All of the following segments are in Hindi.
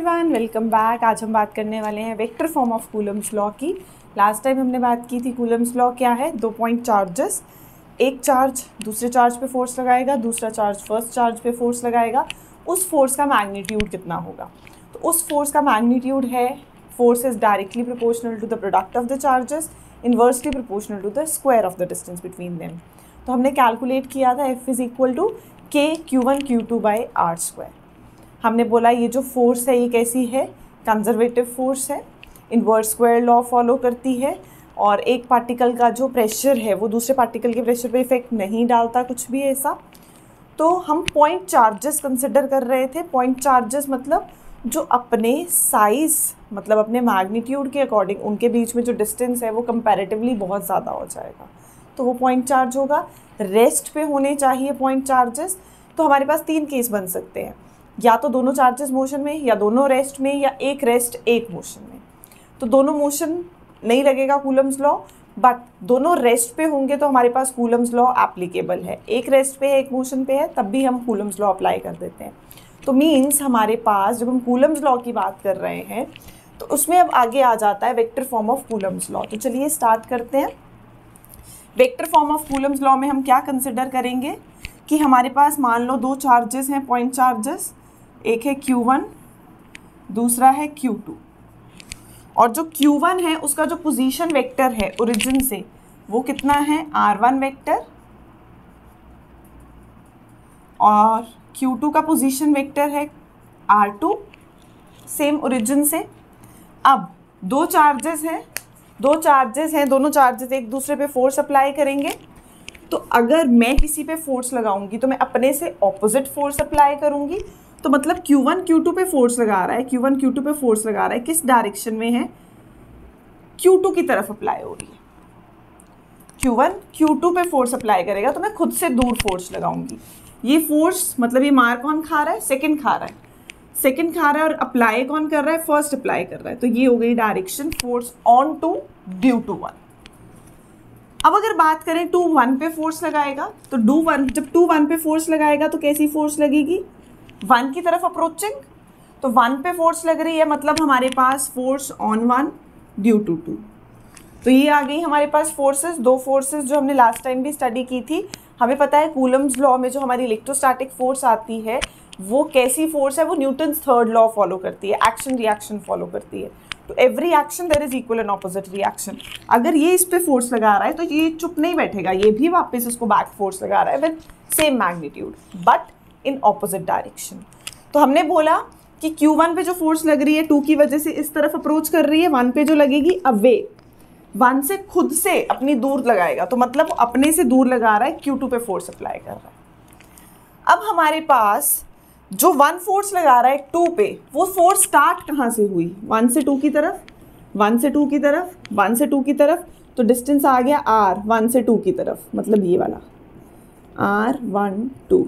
Everyone, welcome back. आज हम बात करने वाले हैं vector form of Coulomb's law की। लास्ट टाइम हमने बात की थी कूलम्स लॉ क्या है, 2 पॉइंट चार्जेस, एक चार्ज दूसरे चार्ज पे फोर्स लगाएगा, दूसरा चार्ज फर्स्ट चार्ज पे फोर्स लगाएगा, उस फोर्स का मैग्नीट्यूड कितना होगा। तो उस फोर्स का मैग्नीट्यूड है force is directly proportional to the product of the charges, inversely proportional to the square of the distance between them. तो हमने कैलकुलेट किया था F is equal to K Q1 Q2 by R square. हमने बोला ये जो फोर्स है ये कैसी है, कंजर्वेटिव फोर्स है, इन्वर्स स्क्वायर लॉ फॉलो करती है, और एक पार्टिकल का जो प्रेशर है वो दूसरे पार्टिकल के प्रेशर पे इफेक्ट नहीं डालता कुछ भी ऐसा। तो हम पॉइंट चार्जेस कंसिडर कर रहे थे। पॉइंट चार्जेस मतलब जो अपने साइज़ मतलब अपने मैग्नीट्यूड के अकॉर्डिंग उनके बीच में जो डिस्टेंस है वो कंपैरेटिवली बहुत ज़्यादा हो जाएगा, तो वो पॉइंट चार्ज होगा। रेस्ट पे होने चाहिए पॉइंट चार्जेस। तो हमारे पास 3 केस बन सकते हैं, या तो दोनों चार्जेस मोशन में, या दोनों रेस्ट में, या एक रेस्ट एक मोशन में। तो दोनों मोशन नहीं लगेगा कूलम्स लॉ, बट दोनों रेस्ट पे होंगे तो हमारे पास कूलम्स लॉ एप्लीकेबल है। एक रेस्ट पे है एक मोशन पे है तब भी हम कूलम्स लॉ अप्लाई कर देते हैं। तो मीन्स हमारे पास जब हम कूलम्स लॉ की बात कर रहे हैं तो उसमें अब आगे आ जाता है vector form of Coulomb's law. तो चलिए स्टार्ट करते हैं। Vector form of Coulomb's law में हम क्या कंसिडर करेंगे कि हमारे पास मान लो 2 चार्जेस हैं, पॉइंट चार्जेस, एक है Q1 दूसरा है Q2, और जो Q1 है उसका जो पोजीशन वेक्टर है ओरिजिन से वो कितना है R1 वेक्टर, और Q2 का पोजीशन वेक्टर है R2 सेम ओरिजिन से। अब 2 चार्जेस हैं, दोनों चार्जेस एक दूसरे पे फोर्स अप्लाई करेंगे। तो अगर मैं किसी पे फोर्स लगाऊंगी तो मैं अपने से ऑपोजिट फोर्स अप्लाई करूंगी। तो मतलब Q1 Q2 पे फोर्स लगा रहा है, Q1 Q2 पे फोर्स लगा रहा है, किस डायरेक्शन में है, Q2 की तरफ अप्लाई हो रही है। Q1 Q2 पे फोर्स अप्लाई करेगा तो मैं खुद से दूर फोर्स लगाऊंगी। ये फोर्स मतलब ये मार कौन खा रहा है, सेकंड खा रहा है, और अप्लाई कौन कर रहा है, फर्स्ट अप्लाई कर रहा है। तो ये हो गई direction force on two due to 1। अब अगर बात करें 2 1 पे फोर्स लगाएगा तो जब 2 1 पे फोर्स लगाएगा तो कैसी फोर्स लगेगी, 1 की तरफ अप्रोचिंग। तो 1 पे फोर्स लग रही है मतलब हमारे पास फोर्स ऑन 1 ड्यू टू 2। तो ये आ गई हमारे पास फोर्सेस, 2 फोर्सेस जो हमने लास्ट टाइम भी स्टडी की थी। हमें पता है कूलम्स लॉ में जो हमारी इलेक्ट्रोस्टैटिक फोर्स आती है वो कैसी फोर्स है, वो न्यूटन्स 3rd लॉ फॉलो करती है, एक्शन रिएक्शन फॉलो करती है। तो every action there is equal and opposite reaction. अगर ये इस पे फोर्स लगा रहा है तो ये चुप नहीं बैठेगा, ये भी वापस इसको बैक फोर्स लगा रहा है with same magnitude but in opposite direction. तो हमने बोला कि Q1 पे जो फोर्स लग रही है 2 की वजह से इस तरफ अप्रोच कर रही है, 1 पे जो लगेगी अवे, 1 से खुद से अपनी दूर लगाएगा, तो मतलब अपने से दूर लगा रहा है, Q2 पे फोर्स अप्लाई कर रहा है। अब हमारे पास जो 1 फोर्स लगा रहा है 2 पे, वो फोर्स स्टार्ट कहाँ से हुई, 1 से 2 की तरफ, 1 से 2 की तरफ, 1 से 2 की तरफ। तो डिस्टेंस आ गया R 1 से 2 की तरफ, मतलब ये वाला R1 2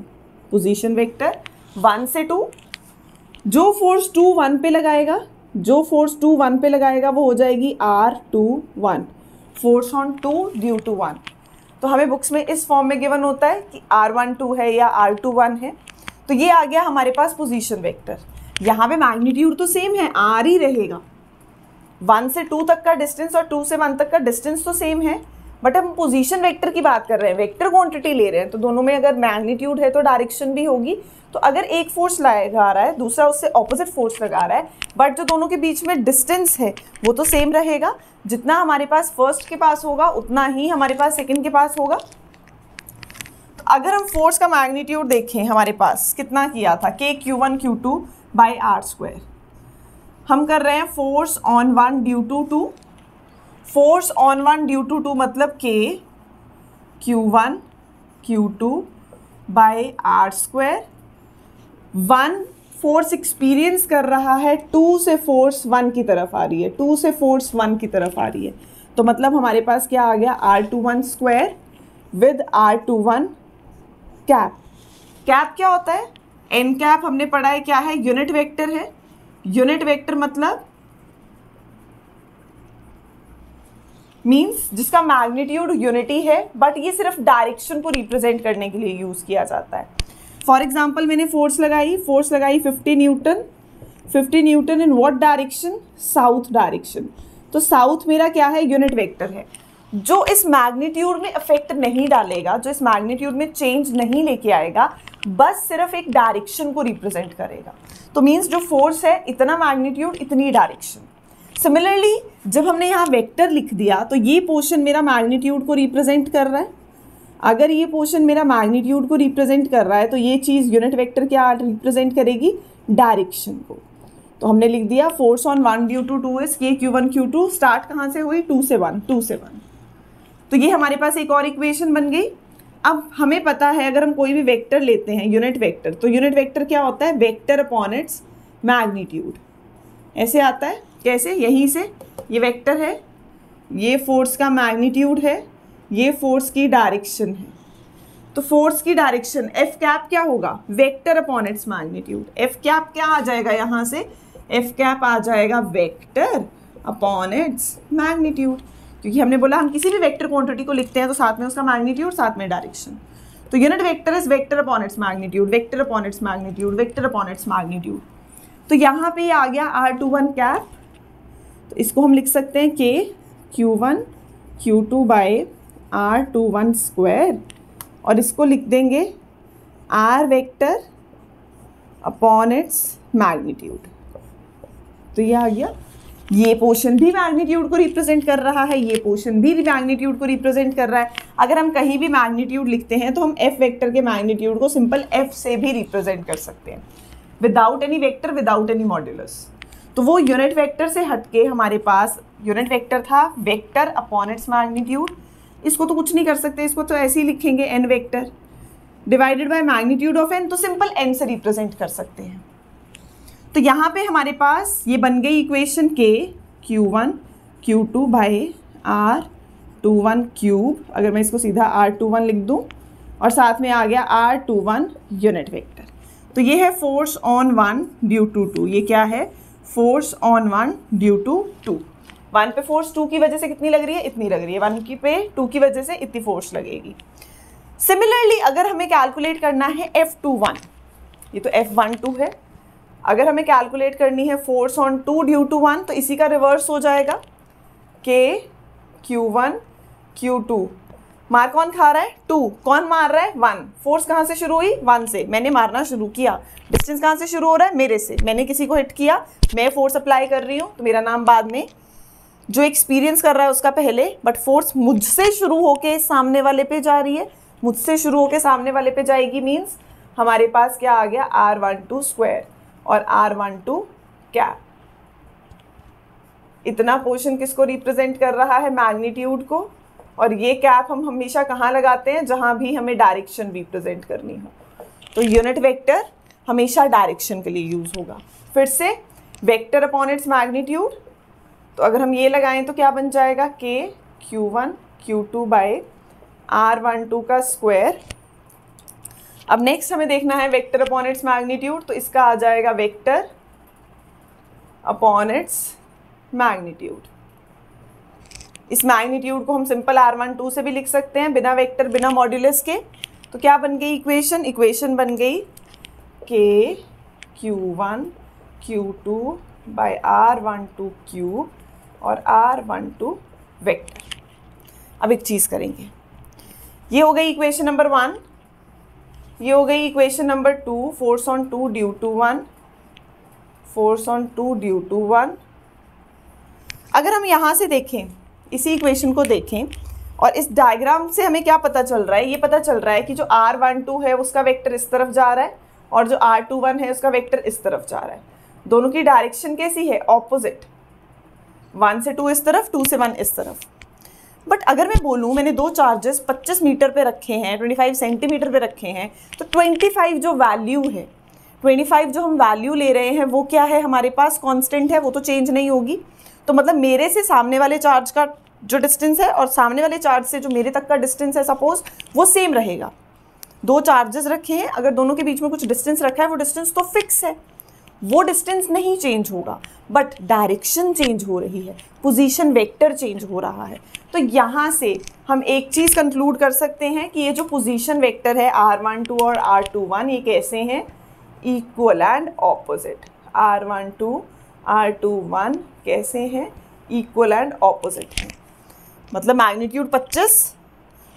पोजीशन वेक्टर 1 से 2। जो फोर्स 2 1 पे लगाएगा, वो हो जाएगी R2 1, force on 2 due to 1। तो हमें बुक्स में इस फॉर्म में गिवन होता है कि R1 2 है या R2 1 है। तो ये आ गया हमारे पास पोजीशन वेक्टर। यहाँ पे मैग्नीट्यूड तो सेम है, R ही रहेगा। 1 से 2 तक का डिस्टेंस और 2 से 1 तक का डिस्टेंस तो सेम है, बट हम पोजीशन वेक्टर की बात कर रहे हैं, वेक्टर क्वांटिटी ले रहे हैं, तो दोनों में अगर मैग्नीट्यूड है तो डायरेक्शन भी होगी। तो अगर एक फोर्स लगा रहा है दूसरा उससे ऑपोजिट फोर्स लगा रहा है, बट जो दोनों के बीच में डिस्टेंस है वो तो सेम रहेगा। जितना हमारे पास फर्स्ट के पास होगा उतना ही हमारे पास सेकेंड के पास होगा। तो अगर हम फोर्स का मैग्नीट्यूड देखें, हमारे पास कितना किया था, K Q1 Q2 by R square. हम कर रहे हैं force on 1 due to 2, force on 1 due to 2 मतलब K Q1 Q2 by R square. 1 force experience कर रहा है, 2 से फोर्स 1 की तरफ आ रही है, तो मतलब हमारे पास क्या आ गया, R21 square with R21 cap. Cap क्या होता है, एन कैप हमने पढ़ा है क्या है, यूनिट वेक्टर है। यूनिट वेक्टर मतलब मीन्स जिसका मैग्नीट्यूड यूनिटी है, बट ये सिर्फ डायरेक्शन को रिप्रेजेंट करने के लिए यूज किया जाता है। फॉर एग्जाम्पल मैंने फोर्स लगाई 50 Newton, 50 Newton in what direction, south direction. तो साउथ मेरा क्या है, यूनिट वेक्टर है, जो इस मैग्नीट्यूड में इफेक्ट नहीं डालेगा, जो इस मैग्नीट्यूड में चेंज नहीं लेके आएगा, बस सिर्फ एक डायरेक्शन को रिप्रेजेंट करेगा। तो मीन्स जो फोर्स है इतना मैग्नीट्यूड इतनी डायरेक्शन। सिमिलरली जब हमने यहाँ वेक्टर लिख दिया तो ये पोर्शन मेरा मैग्नीट्यूड को रिप्रेजेंट कर रहा है। अगर ये पोर्शन मेरा मैग्नीट्यूड को रिप्रेजेंट कर रहा है तो ये चीज़ यूनिट वेक्टर क्या रिप्रेजेंट करेगी, डायरेक्शन को। तो हमने लिख दिया force on 1 due to 2 is k q1 q2। Start कहाँ से हुई, 2 से 1, 2 से 1। तो ये हमारे पास एक और इक्वेशन बन गई। अब हमें पता है अगर हम कोई भी वेक्टर लेते हैं यूनिट वेक्टर, तो यूनिट वेक्टर क्या होता है, वेक्टर अपॉन इट्स मैग्नीट्यूड। ऐसे आता है, कैसे, यहीं से, ये वेक्टर है, ये फोर्स का मैग्नीट्यूड है, ये फोर्स की डायरेक्शन है। तो फोर्स की डायरेक्शन एफ कैप क्या होगा, vector upon its magnitude. F cap क्या आ जाएगा यहाँ से, एफ कैप आ जाएगा वेक्टर अपॉन इट्स मैग्नीट्यूड, क्योंकि हमने बोला हम किसी भी वेक्टर क्वांटिटी को लिखते हैं तो साथ में उसका मैग्नीट्यूड, साथ में डायरेक्शन। तो unit vector is vector upon its magnitude, vector upon its magnitude, vector upon its magnitude. तो यहाँ पे आ गया R21 कैप, तो इसको हम लिख सकते हैं k q1 q2 bye R21 square, और इसको लिख देंगे R vector upon its magnitude. तो ये आ गया, ये पोर्शन भी मैग्नीट्यूड को रिप्रेजेंट कर रहा है, ये पोर्शन भी मैग्नीट्यूड को रिप्रेजेंट कर रहा है। अगर हम कहीं भी मैग्नीट्यूड लिखते हैं तो हम एफ वेक्टर के मैग्नीट्यूड को सिंपल एफ से भी रिप्रेजेंट कर सकते हैं, without any vector, without any modulus. तो वो यूनिट वेक्टर से हटके हमारे पास यूनिट वेक्टर था वेक्टर अपॉन इट्स मैग्नीट्यूड। इसको तो कुछ नहीं कर सकते, इसको तो ऐसे ही लिखेंगे N vector divided by magnitude of N, तो सिंपल एन से रिप्रेजेंट कर सकते हैं। तो यहाँ पे हमारे पास ये बन गई equation k q1 q2 bye R21 cube. अगर मैं इसको सीधा R21 लिख दूँ और साथ में आ गया R21 यूनिट वेक्टर। तो ये है फोर्स ऑन 1 ड्यू टू 2। ये क्या है, फोर्स ऑन 1 ड्यू टू 2। 1 पे फोर्स 2 की वजह से कितनी लग रही है, इतनी लग रही है। 1 की पे 2 की वजह से इतनी फोर्स लगेगी। सिमिलरली अगर हमें कैलकुलेट करना है F21, ये तो F12 है, अगर हमें कैलकुलेट करनी है फोर्स ऑन 2 ड्यू टू 1 तो इसी का रिवर्स हो जाएगा, k q1 q2। मार कौन खा रहा है, 2। कौन मार रहा है, 1। फोर्स कहाँ से शुरू हुई, 1 से। मैंने मारना शुरू किया, डिस्टेंस कहाँ से शुरू हो रहा है, मेरे से। मैंने किसी को हिट किया, मैं फोर्स अप्लाई कर रही हूँ, तो मेरा नाम बाद में, जो एक्सपीरियंस कर रहा है उसका पहले। बट फोर्स मुझसे शुरू होके सामने वाले पे जा रही है, मुझसे शुरू होके सामने वाले पे जाएगी, मीन्स हमारे पास क्या आ गया, R12 स्क्वायर और R12 कैप। इतना पोर्शन किसको रिप्रेजेंट कर रहा है, मैग्नीट्यूड को। और ये कैप हम हमेशा कहाँ लगाते हैं, जहाँ भी हमें डायरेक्शन रिप्रेजेंट करनी हो। तो यूनिट वेक्टर हमेशा डायरेक्शन के लिए यूज होगा। फिर से वेक्टर अपॉन इट्स मैग्नीट्यूड, तो अगर हम ये लगाएं तो क्या बन जाएगा, k q1 q2 bye R12 का स्क्वायर। अब नेक्स्ट हमें देखना है वेक्टर अपॉन इट्स मैग्नीट्यूड, तो इसका आ जाएगा वेक्टर अपॉन इट्स मैग्नीट्यूड। इस मैग्नीट्यूड को हम सिंपल R12 से भी लिख सकते हैं, बिना वेक्टर, बिना मॉड्यूलस के। तो क्या बन गई इक्वेशन, इक्वेशन बन गई k q1 q2 bye R12 cube और R12 वेक्टर। अब एक चीज़ करेंगे, ये हो गई इक्वेशन नंबर 1, ये हो गई equation number 2, force on 2 due to 1, force on 2 due to 1। अगर हम यहाँ से देखें, इसी इक्वेशन को देखें, और इस डायग्राम से हमें क्या पता चल रहा है, ये पता चल रहा है कि जो R12 है उसका वेक्टर इस तरफ जा रहा है और जो R21 है उसका वेक्टर इस तरफ जा रहा है। दोनों की डायरेक्शन कैसी है, ऑपोजिट। 1 से 2 इस तरफ, 2 से 1 इस तरफ। बट अगर मैं बोलूँ मैंने दो चार्जेस 25 मीटर पे रखे हैं, 25 सेंटीमीटर पे रखे हैं, तो 25 जो वैल्यू है, 25 जो हम वैल्यू ले रहे हैं वो क्या है, हमारे पास कांस्टेंट है, वो तो चेंज नहीं होगी। तो मतलब मेरे से सामने वाले चार्ज का जो डिस्टेंस है और सामने वाले चार्ज से जो मेरे तक का डिस्टेंस है सपोज, वो सेम रहेगा। दो चार्जेस रखे हैं, अगर दोनों के बीच में कुछ डिस्टेंस रखा है वो डिस्टेंस तो फिक्स है, वो डिस्टेंस नहीं चेंज होगा। बट डायरेक्शन चेंज हो रही है, पोजीशन वेक्टर चेंज हो रहा है। तो यहाँ से हम एक चीज़ कंक्लूड कर सकते हैं कि ये जो पोजीशन वेक्टर है R12 और R21, ये कैसे हैं, equal and opposite. R12 R21 कैसे हैं, इक्वल एंड ऑपोजिट हैं। मतलब मैग्नीट्यूड 25,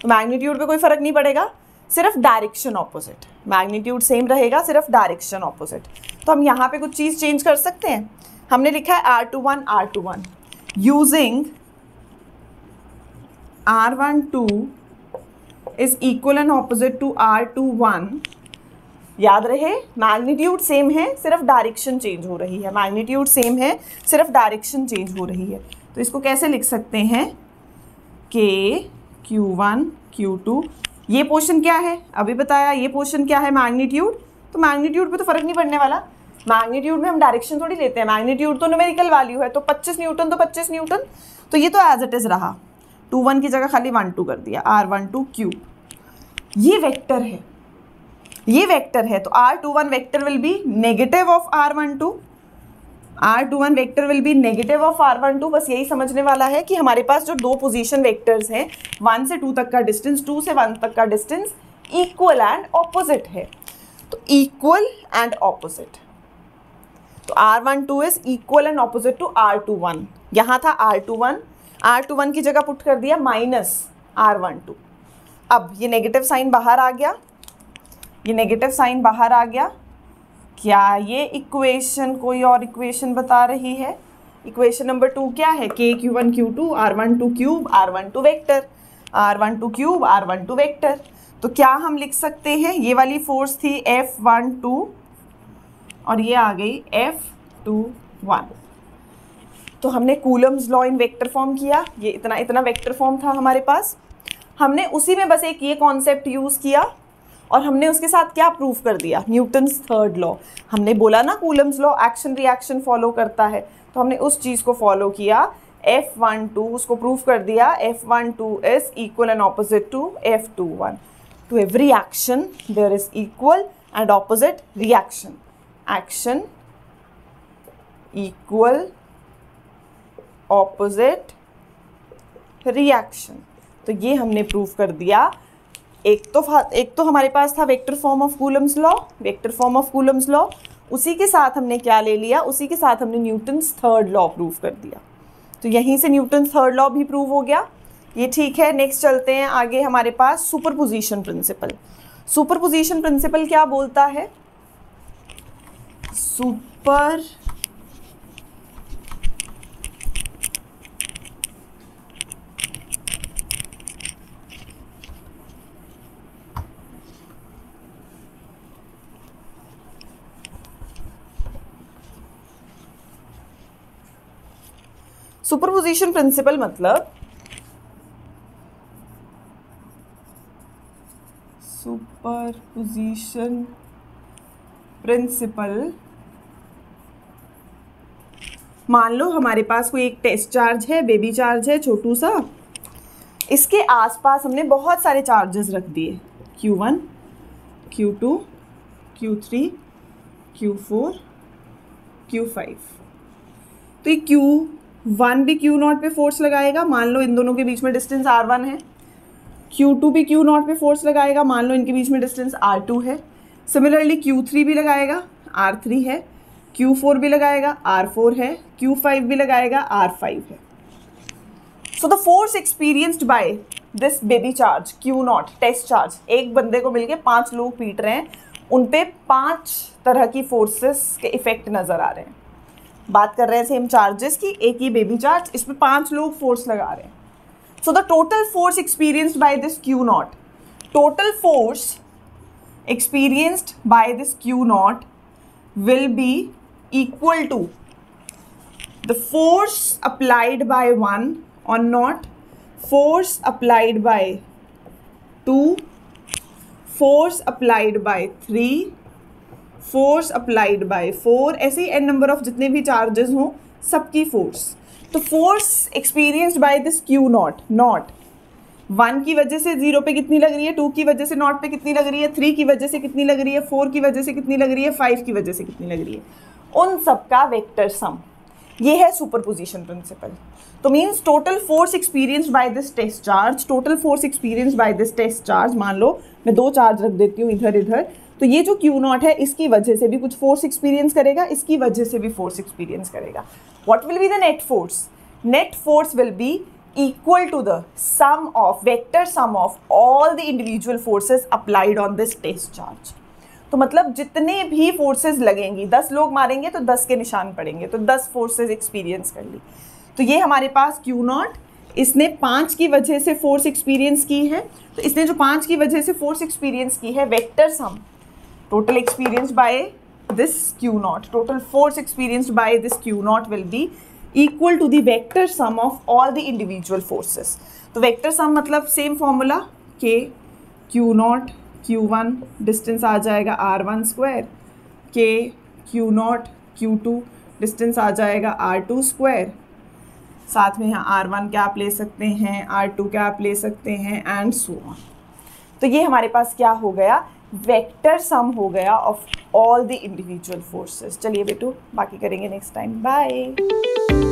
तो मैग्नीट्यूड पे कोई फ़र्क नहीं पड़ेगा, सिर्फ डायरेक्शन ऑपोजिट, मैग्नीट्यूड सेम रहेगा, सिर्फ डायरेक्शन ऑपोजिट। तो हम यहाँ पे कुछ चीज़ चेंज कर सकते हैं। हमने लिखा है R21 R21 using R12 is equal and opposite to R21। याद रहे मैग्नीट्यूड सेम है, सिर्फ डायरेक्शन चेंज हो रही है, मैग्नीट्यूड सेम है, सिर्फ डायरेक्शन चेंज हो रही है। तो इसको कैसे लिख सकते हैं, K Q1 Q2, ये पोर्शन क्या है अभी बताया, ये पोर्शन क्या है मैग्नीट्यूड, तो मैग्नीट्यूड पे तो फर्क नहीं पड़ने वाला, मैग्नीट्यूड में हम डायरेक्शन थोड़ी लेते हैं, मैग्नीट्यूड तो न्यूमेरिकल वैल्यू है, तो 25 न्यूटन तो 25 न्यूटन, तो ये तो एज इट इज रहा, 21 की जगह खाली 12 कर दिया, R12 क्यूब। ये वेक्टर है, ये वेक्टर है, तो R21 vector will be negative of R12, R21 vector will be negative of R12। बस यही समझने वाला है कि हमारे पास जो दो पोजीशन वेक्टर्स हैं 1 से 2 तक का डिस्टेंस, 2 से 1 तक का डिस्टेंस इक्वल एंड ऑपोजिट है, तो इक्वल एंड ऑपोजिट, तो R12 is equal and opposite to R21। यहाँ था R21, R21 की जगह पुट कर दिया माइनस R12। अब ये नेगेटिव साइन बाहर आ गया, ये नेगेटिव साइन बाहर आ गया। क्या ये इक्वेशन कोई और इक्वेशन बता रही है? इक्वेशन नंबर 2 क्या है, K Q1 Q2 R12 cube R12 vector, R12 cube R12 vector. तो क्या हम लिख सकते हैं, ये वाली फोर्स थी F12 और ये आ गई F21। तो हमने Coulomb's law in vector form किया, ये इतना इतना वेक्टर फॉर्म था हमारे पास, हमने उसी में बस एक ये कॉन्सेप्ट यूज़ किया और हमने उसके साथ क्या प्रूव कर दिया, न्यूटन्स थर्ड लॉ। हमने बोला ना Coulomb's law action reaction follow करता है, तो हमने उस चीज़ को फॉलो किया, F12 उसको प्रूव कर दिया, F12 is equal and opposite to F21। To every action there is equal and opposite reaction, action equal opposite reaction. तो ये हमने प्रूव कर दिया। एक तो हमारे पास था vector form of Coulomb's law, vector form of Coulomb's law, उसी के साथ हमने क्या ले लिया, उसी के साथ हमने न्यूटन्स थर्ड लॉ प्रूव कर दिया। तो यहीं से न्यूटन्स थर्ड लॉ भी प्रूव हो गया, ये ठीक है। नेक्स्ट चलते हैं आगे, हमारे पास सुपरपोजिशन प्रिंसिपल। सुपरपोजिशन प्रिंसिपल क्या बोलता है, सुपरपोजिशन प्रिंसिपल मतलब सुपरपोजिशन प्रिंसिपल, मान लो हमारे पास कोई एक टेस्ट चार्ज है, बेबी चार्ज है छोटू सा, इसके आसपास हमने बहुत सारे चार्जेस रख दिए, Q1 Q2 Q3 Q4 Q5। तो ये Q1 भी Q0 पे फोर्स लगाएगा, मान लो इन दोनों के बीच में डिस्टेंस R1 है, Q2 भी Q0 पे फोर्स लगाएगा, मान लो इनके बीच में डिस्टेंस R2 है, सिमिलरली Q3 भी लगाएगा, R3 है, Q4 भी लगाएगा, R4 है, Q5 भी लगाएगा, R5 है। So the force experienced by this baby charge Q0 test charge, एक बंदे को मिलके 5 लोग पीट रहे हैं, उन पे 5 तरह की फोर्सेस के इफेक्ट नज़र आ रहे हैं। बात कर रहे हैं सेम चार्जेस की, एक ही बेबी चार्ज, इस पे 5 लोग फोर्स लगा रहे हैं। So the total force experienced by this Q0, total force experienced by this Q0 will be equal to the force applied by 1 on naught, force applied by 2, force applied by 3, force applied by 4, ऐसे n नंबर ऑफ जितने भी चार्जेस हों सबकी फोर्स। तो force experienced by this Q0, not 1 की वजह से 0 पे कितनी लग रही है, 2 की वजह से नॉट पे कितनी लग रही है, 3 की वजह से कितनी लग रही है, 4 की वजह से कितनी लग रही है, 5 की वजह से कितनी लग रही है, उन सब का वेक्टर सम। ये है सुपरपोजिशन प्रिंसिपल। तो means total force experienced by this test charge, total force experienced by this test charge, मान लो मैं 2 चार्ज रख देती हूँ इधर इधर, तो ये जो क्यू नॉट है इसकी वजह से भी कुछ फोर्स एक्सपीरियंस करेगा, इसकी वजह से भी फोर्स एक्सपीरियंस करेगा. What will be the net force? Net force will be equal to the sum of vector sum of all the individual forces applied on this test charge. तो मतलब जितने भी फोर्सेस लगेंगी, 10 लोग मारेंगे तो 10 के निशान पड़ेंगे, तो 10 फोर्सेस एक्सपीरियंस कर ली. तो ये हमारे पास Q नॉट, इसने 5 की वजह से फोर्स एक्सपीरियंस की है. तो इसने जो 5 की वजह से फोर्स एक्सपीरियंस की है, vector sum total experience by this Q not, total force experienced by this Q not will be equal to the vector sum of all the individual forces. तो vector sum मतलब same formula, k q naught q1 distance आ जाएगा r1 square, k q naught q2 distance आ जाएगा r2 स्क्वायर, साथ में यहाँ r1 क्या आप ले सकते हैं, r2 क्या आप ले सकते हैं, एंड सो ऑन. तो ये हमारे पास क्या हो गया, वेक्टर सम हो गया of all the individual forces. चलिए बेटू बाकी करेंगे नेक्स्ट टाइम. बाय.